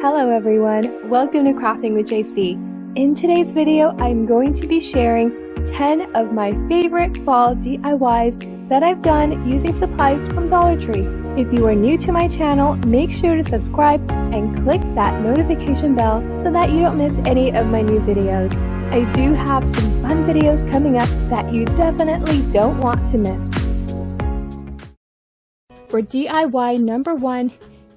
Hello everyone, welcome to Crafting with JC. In today's video, I'm going to be sharing 10 of my favorite fall DIYs that I've done using supplies from Dollar Tree. If you are new to my channel, make sure to subscribe and click that notification bell so that you don't miss any of my new videos. I do have some fun videos coming up that you definitely don't want to miss. For DIY number 1,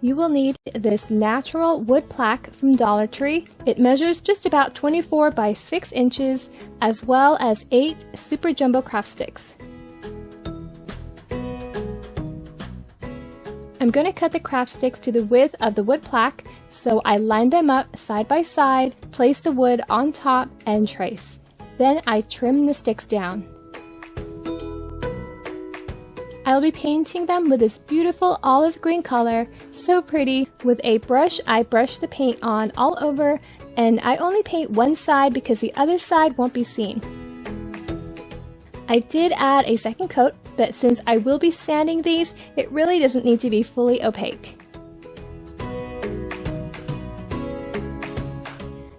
you will need this natural wood plaque from Dollar Tree. It measures just about 24 by 6 inches, as well as 8 super jumbo craft sticks. I'm going to cut the craft sticks to the width of the wood plaque, so I line them up side by side, place the wood on top, and trace. Then I trim the sticks down. I'll be painting them with this beautiful olive green color, so pretty. With a brush, I brush the paint on all over, and I only paint one side because the other side won't be seen. I did add a second coat, but since I will be sanding these, it really doesn't need to be fully opaque.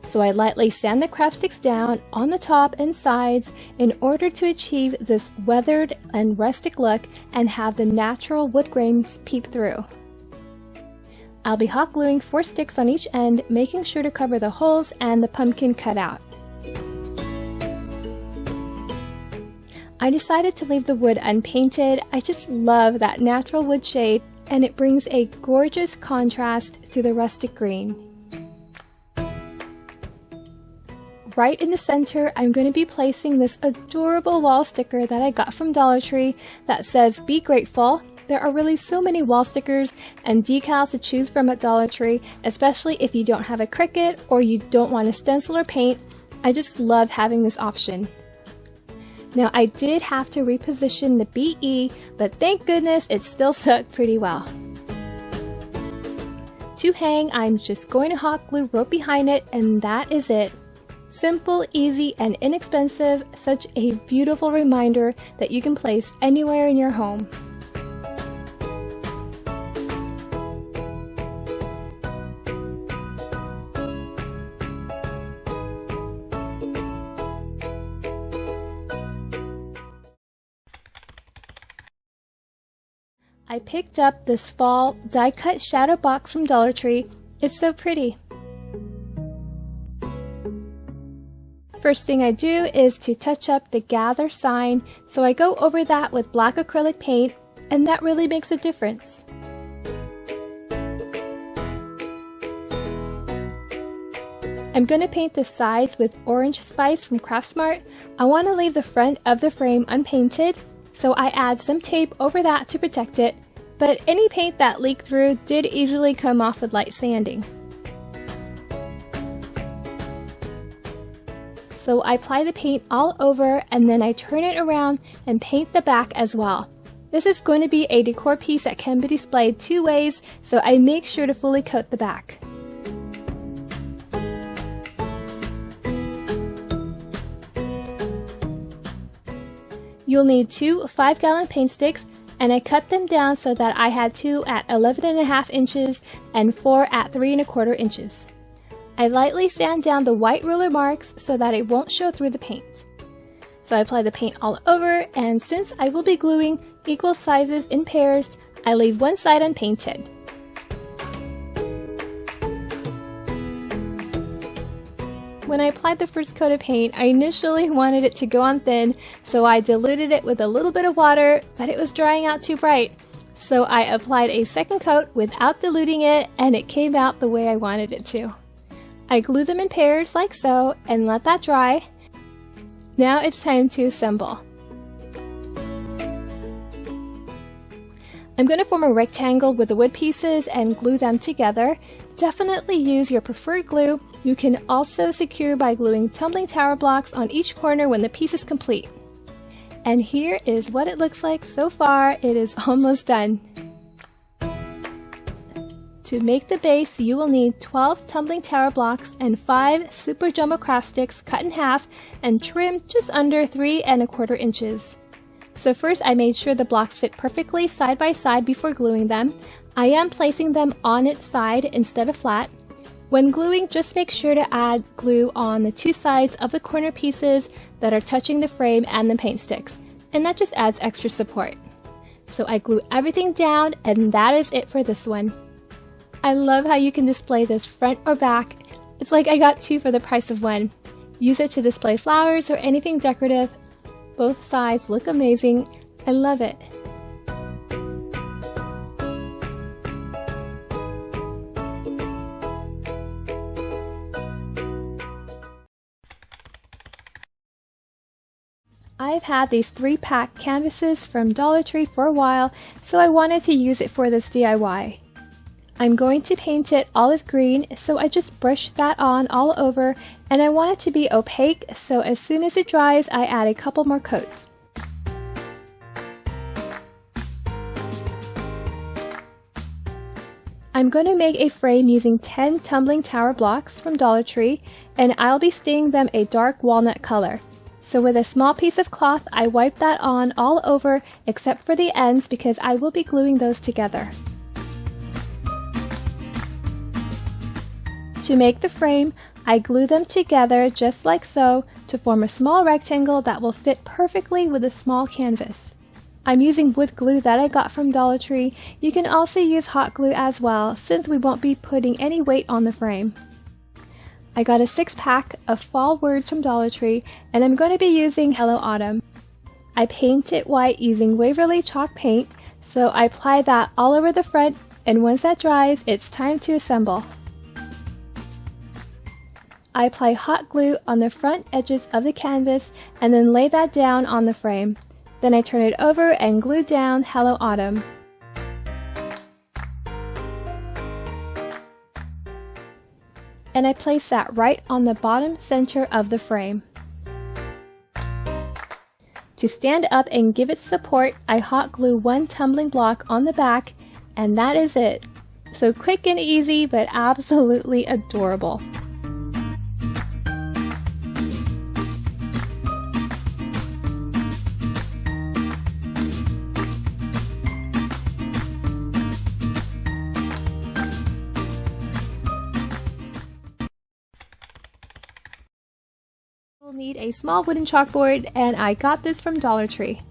So I lightly sand the craft sticks down on the top and sides in order to achieve this weathered and rustic look and have the natural wood grains peep through. I'll be hot gluing 4 sticks on each end, making sure to cover the holes and the pumpkin cut out. I decided to leave the wood unpainted. I just love that natural wood shade, and it brings a gorgeous contrast to the rustic green. Right in the center, I'm going to be placing this adorable wall sticker that I got from Dollar Tree that says, "Be grateful." There are really so many wall stickers and decals to choose from at Dollar Tree, especially if you don't have a Cricut or you don't want to stencil or paint. I just love having this option. Now I did have to reposition the BE, but thank goodness it still stuck pretty well. To hang, I'm just going to hot glue rope behind it, and that is it. Simple, easy, and inexpensive, such a beautiful reminder that you can place anywhere in your home. I picked up this fall die-cut shadow box from Dollar Tree. It's so pretty. First thing I do is to touch up the gather sign, so I go over that with black acrylic paint, and that really makes a difference. I'm going to paint the sides with orange spice from Craftsmart. I want to leave the front of the frame unpainted, so I add some tape over that to protect it, but any paint that leaked through did easily come off with light sanding. So I apply the paint all over, and then I turn it around and paint the back as well. This is going to be a decor piece that can be displayed 2 ways, so I make sure to fully coat the back. You'll need 2 5-gallon paint sticks, and I cut them down so that I had 2 at 11.5 inches and 4 at 3.25 inches. I lightly sand down the white ruler marks so that it won't show through the paint. So I apply the paint all over, and since I will be gluing equal sizes in pairs, I leave one side unpainted. When I applied the first coat of paint, I initially wanted it to go on thin, so I diluted it with a little bit of water, but it was drying out too bright. So I applied a second coat without diluting it, and it came out the way I wanted it to. I glue them in pairs like so and let that dry. Now it's time to assemble. I'm going to form a rectangle with the wood pieces and glue them together. Definitely use your preferred glue. You can also secure by gluing tumbling tower blocks on each corner when the piece is complete. And here is what it looks like so far. It is almost done. To make the base, you will need 12 tumbling tower blocks and 5 super jumbo craft sticks cut in half and trimmed just under 3.25 inches. So first I made sure the blocks fit perfectly side by side before gluing them. I am placing them on its side instead of flat. When gluing, just make sure to add glue on the two sides of the corner pieces that are touching the frame and the paint sticks, and that just adds extra support. So I glue everything down, and that is it for this one. I love how you can display this front or back. It's like I got two for the price of one. Use it to display flowers or anything decorative. Both sides look amazing. I love it. I've had these 3-pack canvases from Dollar Tree for a while, so I wanted to use it for this DIY. I'm going to paint it olive green, so I just brushed that on all over, and I want it to be opaque, so as soon as it dries, I add a couple more coats. I'm going to make a frame using 10 tumbling tower blocks from Dollar Tree, and I'll be staining them a dark walnut color. So with a small piece of cloth, I wipe that on all over except for the ends because I will be gluing those together. To make the frame, I glue them together just like so to form a small rectangle that will fit perfectly with a small canvas. I'm using wood glue that I got from Dollar Tree. You can also use hot glue as well, since we won't be putting any weight on the frame. I got a 6-pack of fall words from Dollar Tree, and I'm going to be using Hello Autumn. I paint it white using Waverly chalk paint, so I apply that all over the front, and once that dries, it's time to assemble. I apply hot glue on the front edges of the canvas and then lay that down on the frame. Then I turn it over and glue down Hello Autumn. And I place that right on the bottom center of the frame. To stand up and give it support, I hot glue 1 tumbling block on the back, and that is it. So quick and easy, but absolutely adorable. Need a small wooden chalkboard, and I got this from Dollar Tree.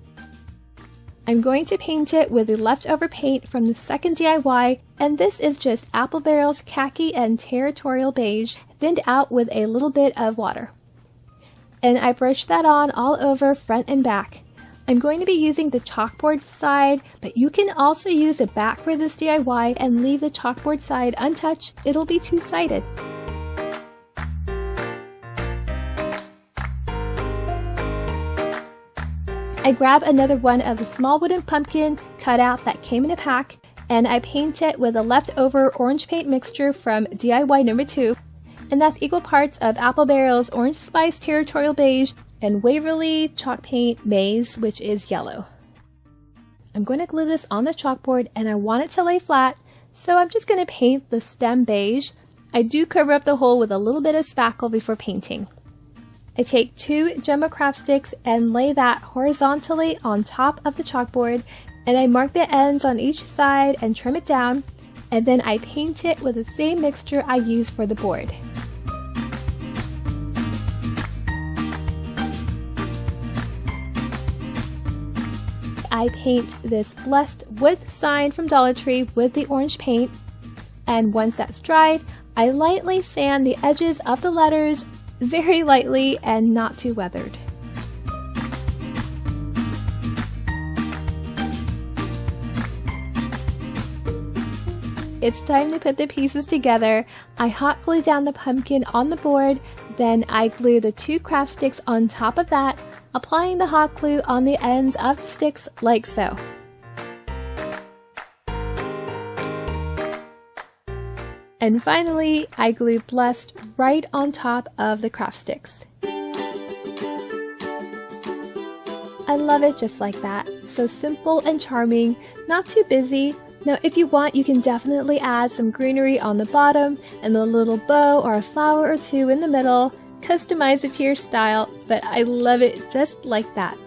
I'm going to paint it with the leftover paint from the second DIY, and this is just Apple Barrel's khaki and territorial beige thinned out with a little bit of water. And I brushed that on all over front and back. I'm going to be using the chalkboard side, but you can also use a back for this DIY and leave the chalkboard side untouched. It'll be two-sided. I grab another one of the small wooden pumpkin cutout that came in a pack, and I paint it with a leftover orange paint mixture from DIY number 2, and that's equal parts of Apple Barrel's Orange Spice Territorial Beige and Waverly Chalk Paint Maize, which is yellow. I'm going to glue this on the chalkboard, and I want it to lay flat, so I'm just going to paint the stem beige. I do cover up the hole with a little bit of spackle before painting. I take 2 jumbo craft sticks and lay that horizontally on top of the chalkboard, and I mark the ends on each side and trim it down, and then I paint it with the same mixture I use for the board. I paint this blessed wood sign from Dollar Tree with the orange paint, and once that's dried, I lightly sand the edges of the letters very lightly and not too weathered. It's time to put the pieces together. I hot glue down the pumpkin on the board, then I glue the 2 craft sticks on top of that, applying the hot glue on the ends of the sticks like so. And finally, I glue Blessed right on top of the craft sticks. I love it just like that. So simple and charming, not too busy. Now if you want, you can definitely add some greenery on the bottom and a little bow or a flower or 2 in the middle. Customize it to your style, but I love it just like that.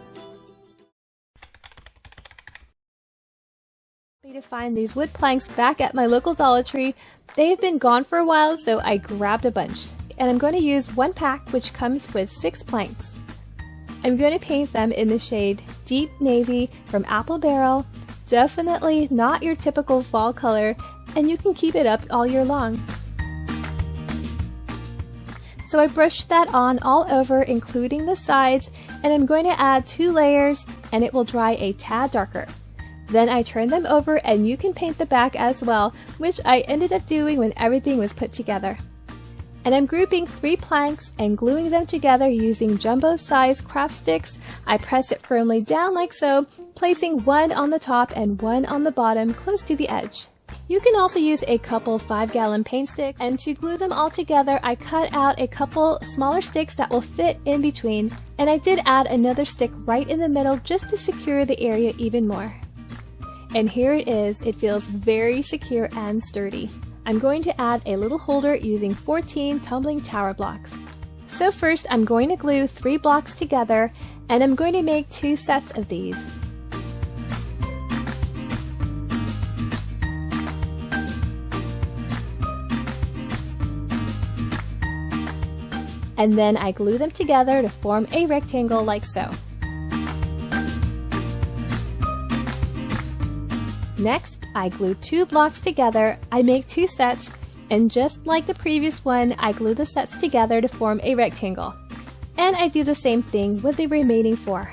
To find these wood planks back at my local Dollar Tree. They've been gone for a while, so I grabbed a bunch. And I'm going to use one pack which comes with 6 planks. I'm going to paint them in the shade Deep Navy from Apple Barrel. Definitely not your typical fall color, and you can keep it up all year long. So I brushed that on all over, including the sides, and I'm going to add 2 layers and it will dry a tad darker. Then I turn them over and you can paint the back as well, which I ended up doing when everything was put together. And I'm grouping 3 planks and gluing them together using jumbo-size craft sticks. I press it firmly down like so, placing one on the top and one on the bottom close to the edge. You can also use a couple 5-gallon paint sticks, and to glue them all together I cut out a couple smaller sticks that will fit in between, and I did add another stick right in the middle just to secure the area even more. And here it is. It feels very secure and sturdy. I'm going to add a little holder using 14 tumbling tower blocks. So first I'm going to glue 3 blocks together, and I'm going to make 2 sets of these. And then I glue them together to form a rectangle like so. Next, I glue 2 blocks together. I make 2 sets, and just like the previous one, I glue the sets together to form a rectangle. And I do the same thing with the remaining 4.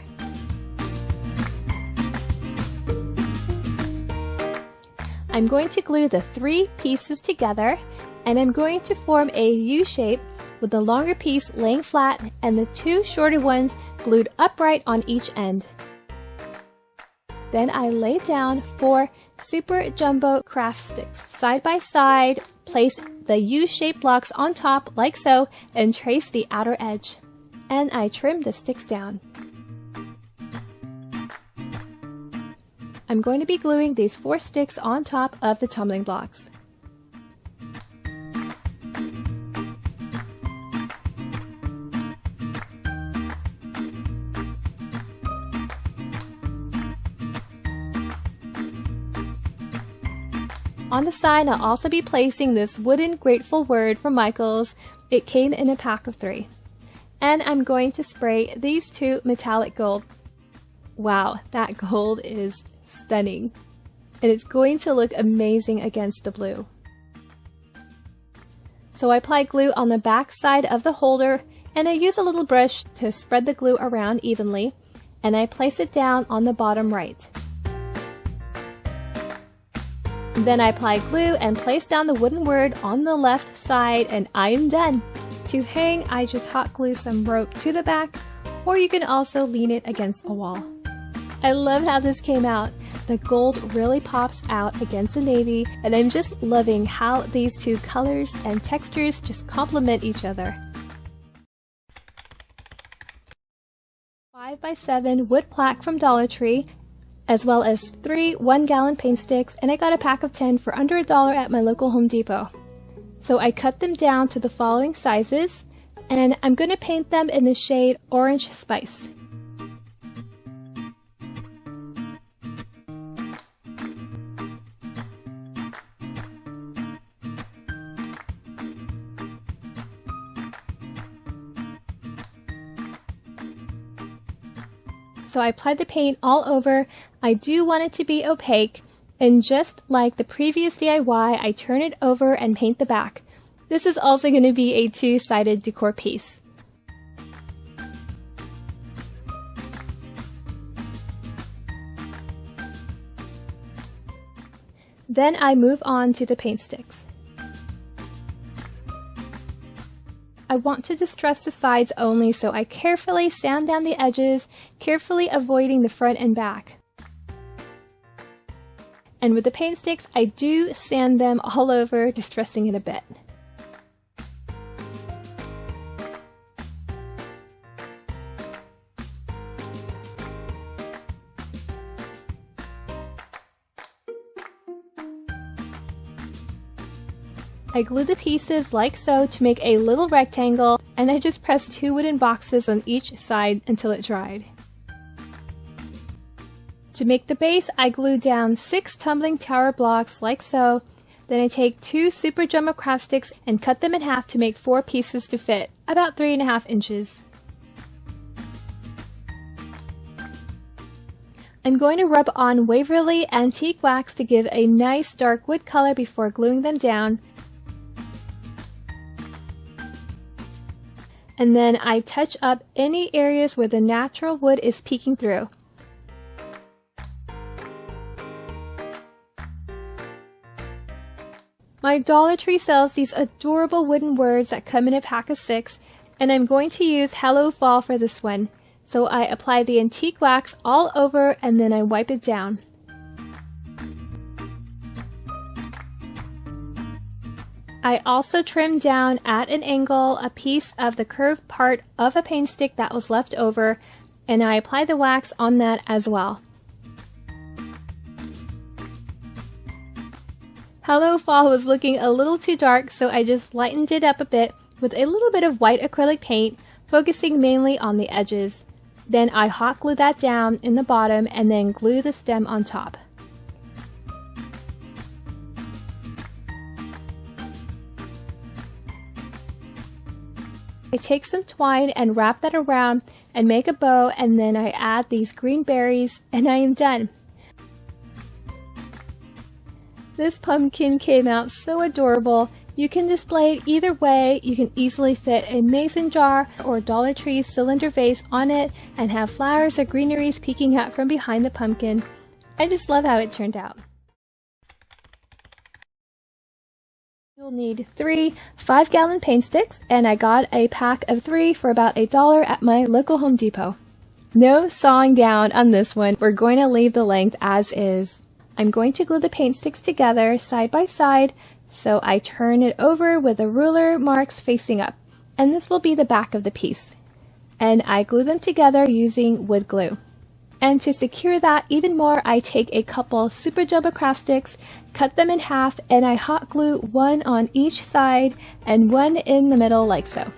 I'm going to glue the 3 pieces together, and I'm going to form a U shape with the longer piece laying flat and the 2 shorter ones glued upright on each end. Then I lay down 4 super jumbo craft sticks side by side, place the U-shaped blocks on top like so, and trace the outer edge. And I trim the sticks down. I'm going to be gluing these 4 sticks on top of the tumbling blocks. On the side, I'll also be placing this wooden grateful word from Michaels. It came in a pack of 3. And I'm going to spray these 2 metallic gold. Wow, that gold is stunning. And it's going to look amazing against the blue. So I apply glue on the back side of the holder, and I use a little brush to spread the glue around evenly, and I place it down on the bottom right. Then I apply glue and place down the wooden word on the left side, and I am done. To hang, I just hot glue some rope to the back, or you can also lean it against a wall. I love how this came out. The gold really pops out against the navy, and I'm just loving how these 2 colors and textures just complement each other. 5x7 wood plaque from Dollar Tree, as well as 3 1-gallon paint sticks, and I got a pack of 10 for under $1 at my local Home Depot. So I cut them down to the following sizes, and I'm going to paint them in the shade Orange Spice. So I applied the paint all over. I do want it to be opaque, and just like the previous DIY, I turn it over and paint the back. This is also going to be a 2-sided decor piece. Then I move on to the paint sticks. I want to distress the sides only, so I carefully sand down the edges, carefully avoiding the front and back. And with the paint sticks, I do sand them all over, distressing it a bit. I glue the pieces like so to make a little rectangle, and I just pressed 2 wooden boxes on each side until it dried. To To make the base, I glue down 6 tumbling tower blocks like so. Then I take 2 super jumbo craft sticks and cut them in half to make 4 pieces to fit, about 3.5 inches. I'm going to rub on Waverly Antique Wax to give a nice dark wood color before gluing them down. And then I touch up any areas where the natural wood is peeking through. My Dollar Tree sells these adorable wooden words that come in a pack of 6, and I'm going to use Hello Fall for this one. So I apply the antique wax all over and then I wipe it down. I also trimmed down at an angle a piece of the curved part of a paint stick that was left over, and I apply the wax on that as well. Hello Fall was looking a little too dark, so I just lightened it up a bit with a little bit of white acrylic paint, focusing mainly on the edges. Then I hot glue that down in the bottom and then glue the stem on top. I take some twine and wrap that around and make a bow, and then I add these green berries and I am done. This pumpkin came out so adorable. You can display it either way. You can easily fit a mason jar or Dollar Tree cylinder vase on it and have flowers or greeneries peeking out from behind the pumpkin. I just love how it turned out. You'll need 3 5-gallon paint sticks, and I got a pack of 3 for about $1 at my local Home Depot. No sawing down on this one. We're going to leave the length as is. I'm going to glue the paint sticks together side by side, so I turn it over with the ruler marks facing up, and this will be the back of the piece. And I glue them together using wood glue. And to secure that even more, I take a couple super jumbo craft sticks, cut them in half, and I hot glue one on each side and one in the middle like so.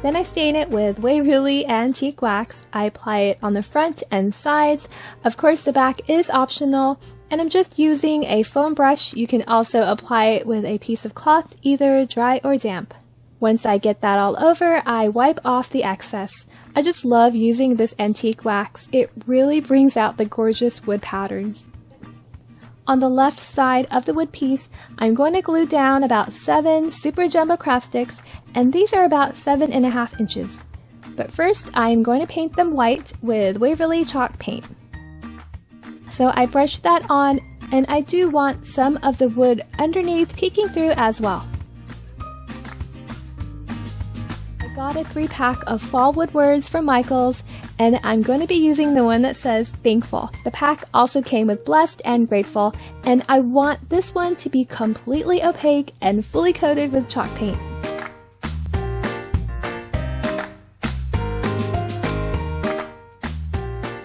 Then I stain it with Waverly Antique Wax. I apply it on the front and sides. Of course, the back is optional, and I'm just using a foam brush. You can also apply it with a piece of cloth, either dry or damp. Once I get that all over, I wipe off the excess. I just love using this antique wax. It really brings out the gorgeous wood patterns. On the left side of the wood piece, I'm going to glue down about 7 super jumbo craft sticks, and these are about 7.5 inches. But first, I'm going to paint them white with Waverly chalk paint. So I brush that on, and I do want some of the wood underneath peeking through as well. I got a 3-pack of fall wood words from Michaels, and I'm going to be using the one that says thankful. The pack also came with blessed and grateful, and I want this one to be completely opaque and fully coated with chalk paint.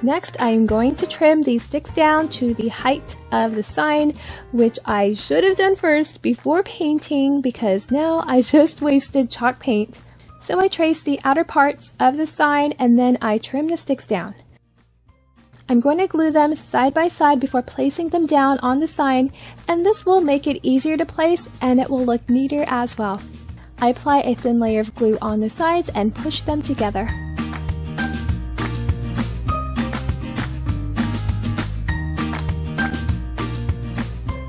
Next, I am going to trim these sticks down to the height of the sign, which I should have done first before painting, because now I just wasted chalk paint. So I trace the outer parts of the sign and then I trim the sticks down. I'm going to glue them side by side before placing them down on the sign, and this will make it easier to place and it will look neater as well. I apply a thin layer of glue on the sides and push them together.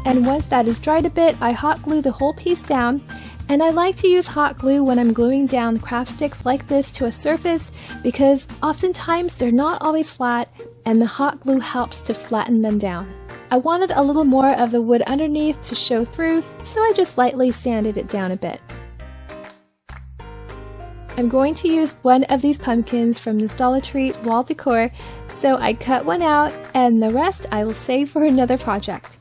And once that is dried a bit, I hot glue the whole piece down. And I like to use hot glue when I'm gluing down craft sticks like this to a surface, because oftentimes they're not always flat and the hot glue helps to flatten them down. I wanted a little more of the wood underneath to show through, so I just lightly sanded it down a bit. I'm going to use one of these pumpkins from this Dollar Tree wall decor, so I cut one out and the rest I will save for another project.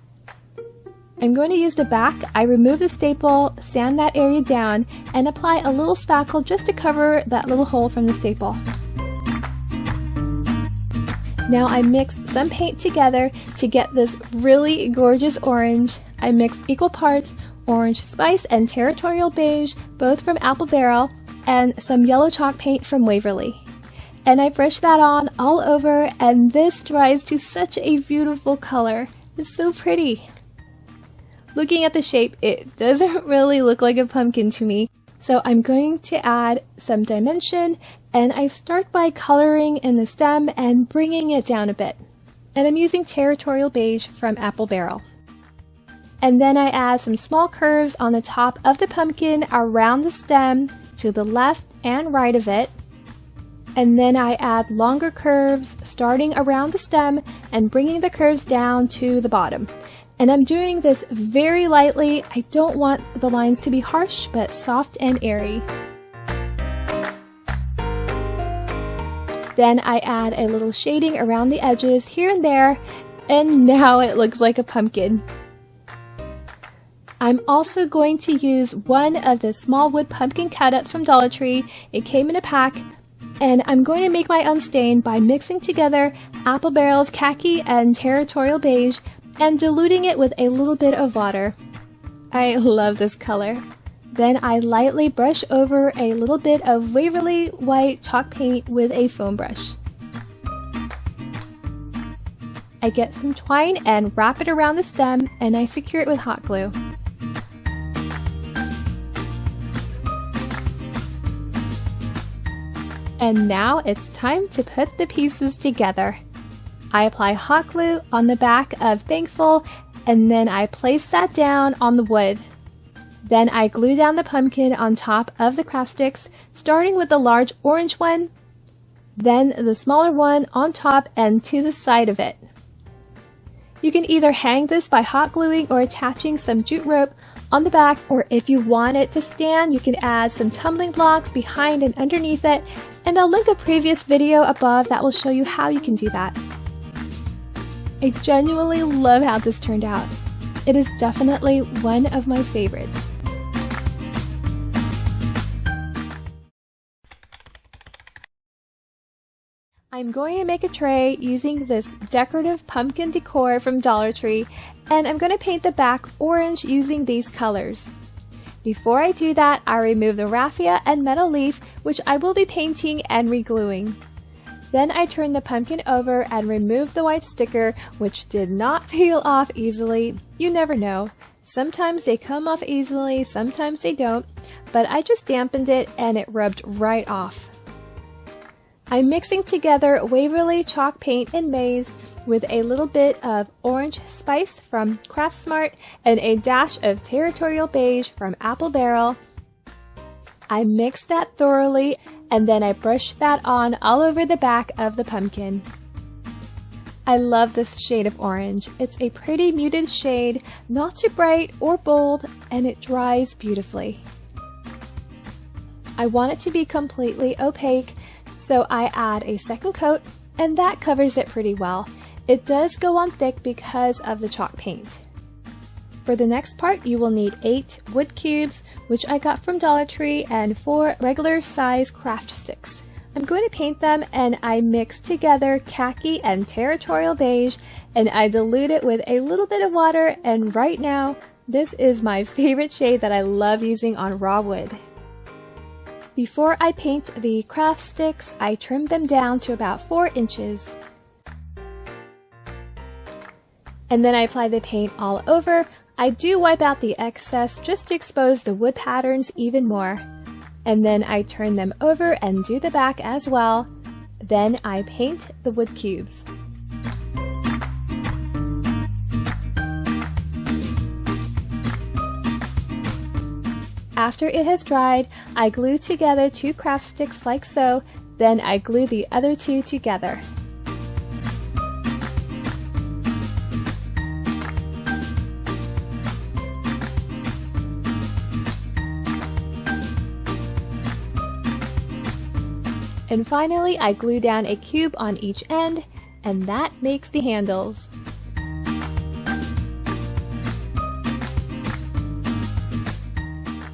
I'm going to use the back. I remove the staple, sand that area down, and apply a little spackle just to cover that little hole from the staple. Now I mixed some paint together to get this really gorgeous orange. I mixed equal parts orange spice and territorial beige, both from Apple Barrel, and some yellow chalk paint from Waverly. And I brush that on all over, and this dries to such a beautiful color. It's so pretty. Looking at the shape, it doesn't really look like a pumpkin to me. So I'm going to add some dimension, and I start by coloring in the stem and bringing it down a bit. And I'm using Territorial Beige from Apple Barrel. And then I add some small curves on the top of the pumpkin around the stem to the left and right of it. And then I add longer curves starting around the stem and bringing the curves down to the bottom. And I'm doing this very lightly. I don't want the lines to be harsh, but soft and airy. Then I add a little shading around the edges here and there, and now it looks like a pumpkin. I'm also going to use one of the small wood pumpkin cutouts from Dollar Tree. It came in a pack. And I'm going to make my own stain by mixing together Apple Barrel's khaki and Territorial Beige and diluting it with a little bit of water. I love this color. Then I lightly brush over a little bit of Waverly white chalk paint with a foam brush. I get some twine and wrap it around the stem, and I secure it with hot glue. And now it's time to put the pieces together. I apply hot glue on the back of Thankful, and then I place that down on the wood. Then I glue down the pumpkin on top of the craft sticks, starting with the large orange one, then the smaller one on top and to the side of it. You can either hang this by hot gluing or attaching some jute rope on the back, or if you want it to stand, you can add some tumbling blocks behind and underneath it, and I'll link a previous video above that will show you how you can do that. I genuinely love how this turned out. It is definitely one of my favorites. I'm going to make a tray using this decorative pumpkin decor from Dollar Tree, and I'm going to paint the back orange using these colors. Before I do that, I remove the raffia and metal leaf, which I will be painting and re-gluing. Then I turn the pumpkin over and remove the white sticker, which did not peel off easily. You never know. Sometimes they come off easily, sometimes they don't, but I just dampened it and it rubbed right off. I'm mixing together Waverly chalk paint and maize with a little bit of orange spice from Craft Smart and a dash of Territorial Beige from Apple Barrel. I mix that thoroughly, and then I brush that on all over the back of the pumpkin. I love this shade of orange. It's a pretty muted shade, not too bright or bold, and it dries beautifully. I want it to be completely opaque, so I add a second coat, and that covers it pretty well. It does go on thick because of the chalk paint. For the next part, you will need 8 wood cubes, which I got from Dollar Tree, and 4 regular size craft sticks. I'm going to paint them, and I mix together khaki and Territorial Beige, and I dilute it with a little bit of water, and right now, this is my favorite shade that I love using on raw wood. Before I paint the craft sticks, I trim them down to about 4 inches. And then I apply the paint all over. I do wipe out the excess just to expose the wood patterns even more. And then I turn them over and do the back as well. Then I paint the wood cubes. After it has dried, I glue together 2 craft sticks like so, then I glue the other 2 together. And finally, I glue down a cube on each end, and that makes the handles.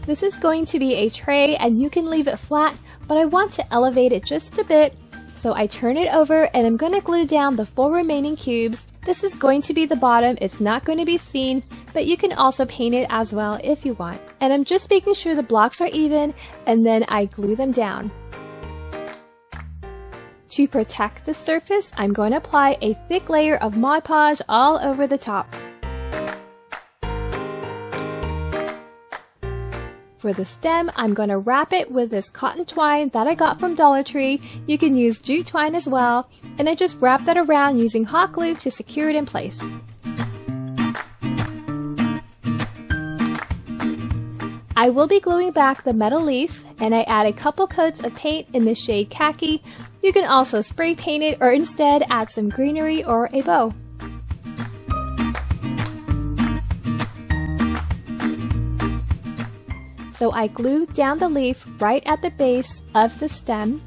This is going to be a tray, and you can leave it flat, but I want to elevate it just a bit, so I turn it over and I'm going to glue down the 4 remaining cubes, This is going to be the bottom, it's not going to be seen, but you can also paint it as well if you want. And I'm just making sure the blocks are even, and then I glue them down. To protect the surface, I'm going to apply a thick layer of Mod Podge all over the top. For the stem, I'm going to wrap it with this cotton twine that I got from Dollar Tree. You can use jute twine as well, and I just wrap that around using hot glue to secure it in place. I will be gluing back the metal leaf, and I add a couple coats of paint in the shade Khaki. You can also spray paint it or instead add some greenery or a bow. So I glue down the leaf right at the base of the stem.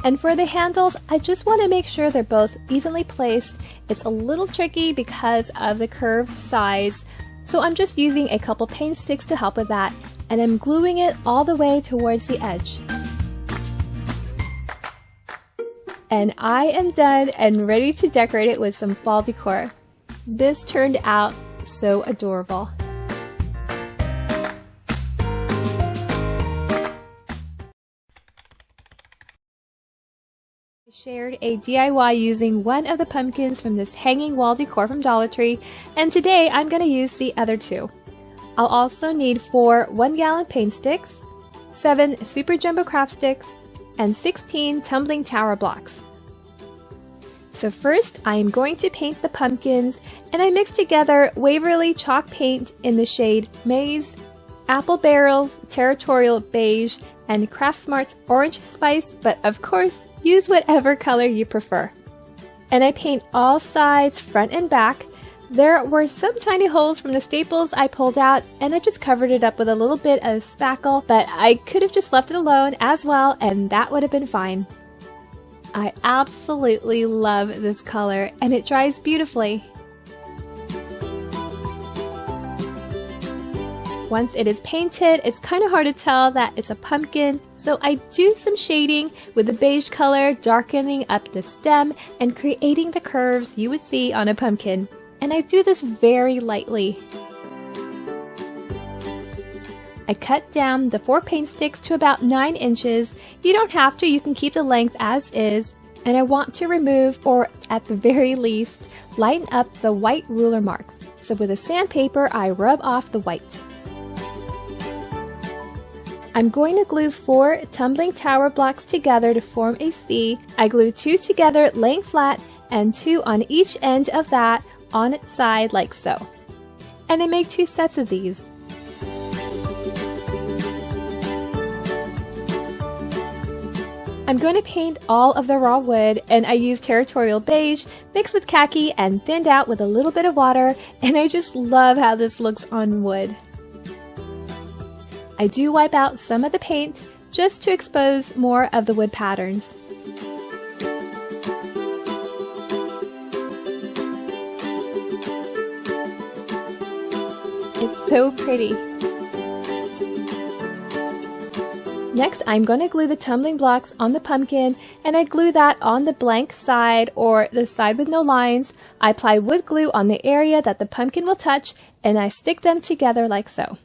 And for the handles, I just want to make sure they're both evenly placed. It's a little tricky because of the curved sides, so I'm just using a couple paint sticks to help with that, and I'm gluing it all the way towards the edge. And I am done and ready to decorate it with some fall decor. This turned out so adorable. Shared a DIY using one of the pumpkins from this hanging wall decor from Dollar Tree, and today I'm going to use the other two. I'll also need 4 1-gallon paint sticks, 7 super jumbo craft sticks, and 16 tumbling tower blocks. So first I am going to paint the pumpkins, and I mix together Waverly chalk paint in the shade Maize, Apple Barrel's Territorial Beige, and Craftsmart's Orange Spice, but of course, use whatever color you prefer. And I paint all sides, front and back. There were some tiny holes from the staples I pulled out, and I just covered it up with a little bit of spackle, but I could have just left it alone as well, and that would have been fine. I absolutely love this color, and it dries beautifully. Once it is painted, it's kind of hard to tell that it's a pumpkin, so I do some shading with the beige color, darkening up the stem and creating the curves you would see on a pumpkin. And I do this very lightly. I cut down the 4 paint sticks to about 9 inches. You don't have to, you can keep the length as is. And I want to remove, or at the very least, lighten up the white ruler marks. So with a sandpaper, I rub off the white. I'm going to glue 4 tumbling tower blocks together to form a C. I glue 2 together laying flat and 2 on each end of that on its side like so. And I make 2 sets of these. I'm going to paint all of the raw wood, and I use Territorial Beige mixed with khaki and thinned out with a little bit of water, and I just love how this looks on wood. I do wipe out some of the paint just to expose more of the wood patterns. It's so pretty. Next, I'm going to glue the tumbling blocks on the pumpkin, and I glue that on the blank side or the side with no lines. I apply wood glue on the area that the pumpkin will touch, and I stick them together like so.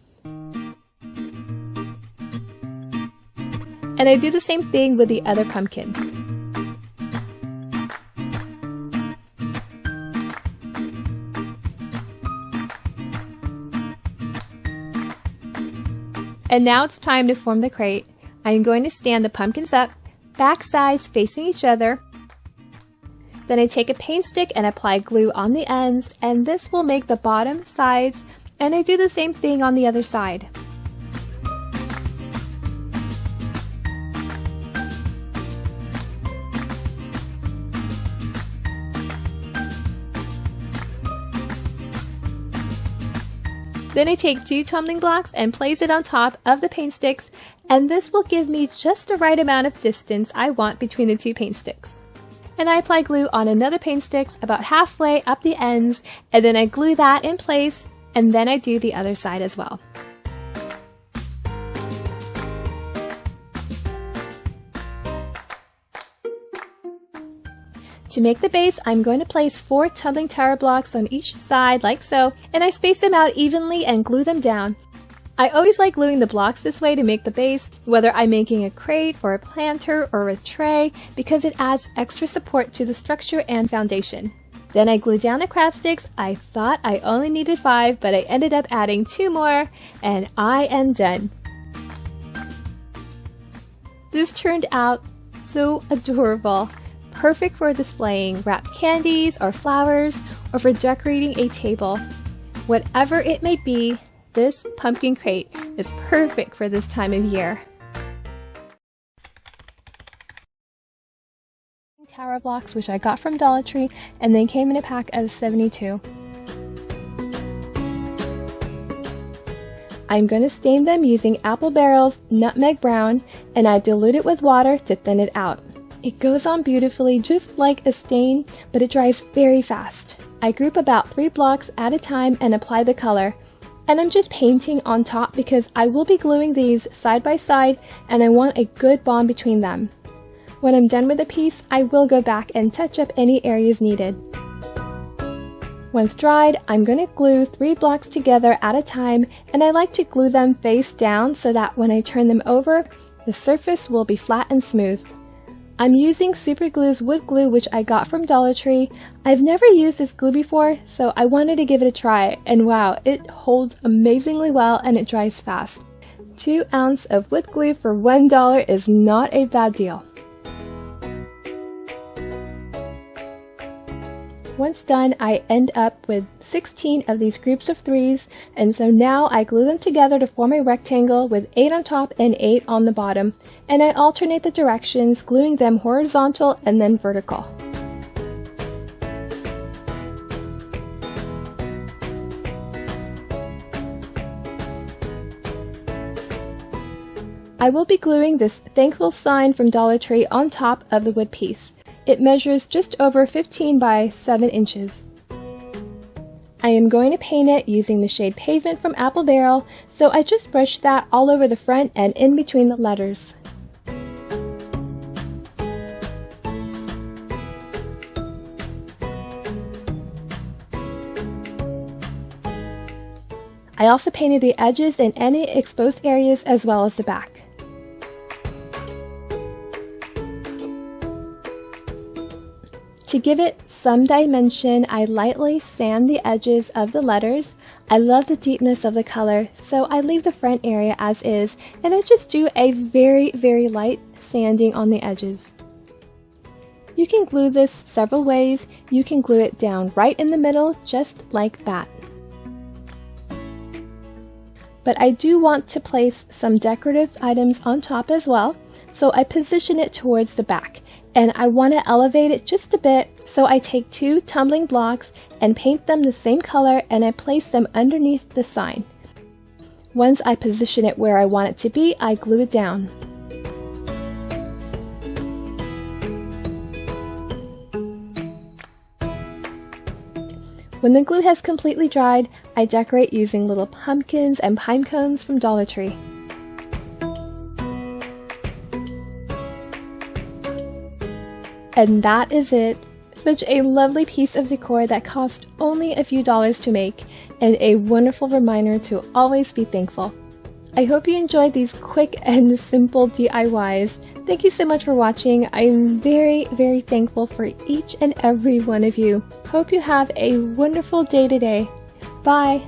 And I do the same thing with the other pumpkin. And now it's time to form the crate. I am going to stand the pumpkins up, back sides facing each other. Then I take a paint stick and apply glue on the ends, and this will make the bottom sides, and I do the same thing on the other side. Then I take 2 tumbling blocks and place it on top of the paint sticks, and this will give me just the right amount of distance I want between the 2 paint sticks. And I apply glue on another paint stick about halfway up the ends, and then I glue that in place, and then I do the other side as well. To make the base, I'm going to place 4 tumbling tower blocks on each side like so, and I space them out evenly and glue them down. I always like gluing the blocks this way to make the base, whether I'm making a crate or a planter or a tray, because it adds extra support to the structure and foundation. Then I glue down the crab sticks. I thought I only needed 5, but I ended up adding 2 more, and I am done. This turned out so adorable. Perfect for displaying wrapped candies or flowers, or for decorating a table. Whatever it may be, this pumpkin crate is perfect for this time of year. Tower blocks, which I got from Dollar Tree, and they came in a pack of 72. I'm going to stain them using Apple Barrel's Nutmeg Brown, and I dilute it with water to thin it out. It goes on beautifully just like a stain, but it dries very fast. I group about 3 blocks at a time and apply the color. And I'm just painting on top because I will be gluing these side by side and I want a good bond between them. When I'm done with the piece, I will go back and touch up any areas needed. Once dried, I'm going to glue 3 blocks together at a time, and I like to glue them face down so that when I turn them over, the surface will be flat and smooth. I'm using Super Glue's wood glue, which I got from Dollar Tree. I've never used this glue before, so I wanted to give it a try, and wow, it holds amazingly well and it dries fast. 2 ounces of wood glue for $1 is not a bad deal. Once done, I end up with 16 of these groups of 3s, and so now I glue them together to form a rectangle with 8 on top and 8 on the bottom, and I alternate the directions, gluing them horizontal and then vertical. I will be gluing this thankful sign from Dollar Tree on top of the wood piece. It measures just over 15 by 7 inches. I am going to paint it using the shade Pavement from Apple Barrel, so I just brushed that all over the front and in between the letters. I also painted the edges and any exposed areas as well as the back. To give it some dimension, I lightly sand the edges of the letters. I love the deepness of the color, so I leave the front area as is, and I just do a very, very light sanding on the edges. You can glue this several ways. You can glue it down right in the middle, just like that. But I do want to place some decorative items on top as well, so I position it towards the back. And I want to elevate it just a bit, so I take 2 tumbling blocks and paint them the same color, and I place them underneath the sign. Once I position it where I want it to be, I glue it down. When the glue has completely dried, I decorate using little pumpkins and pine cones from Dollar Tree. And that is it. Such a lovely piece of decor that cost only a few dollars to make, and a wonderful reminder to always be thankful. I hope you enjoyed these quick and simple DIYs. Thank you so much for watching. I'm very, very thankful for each and every one of you. Hope you have a wonderful day today. Bye!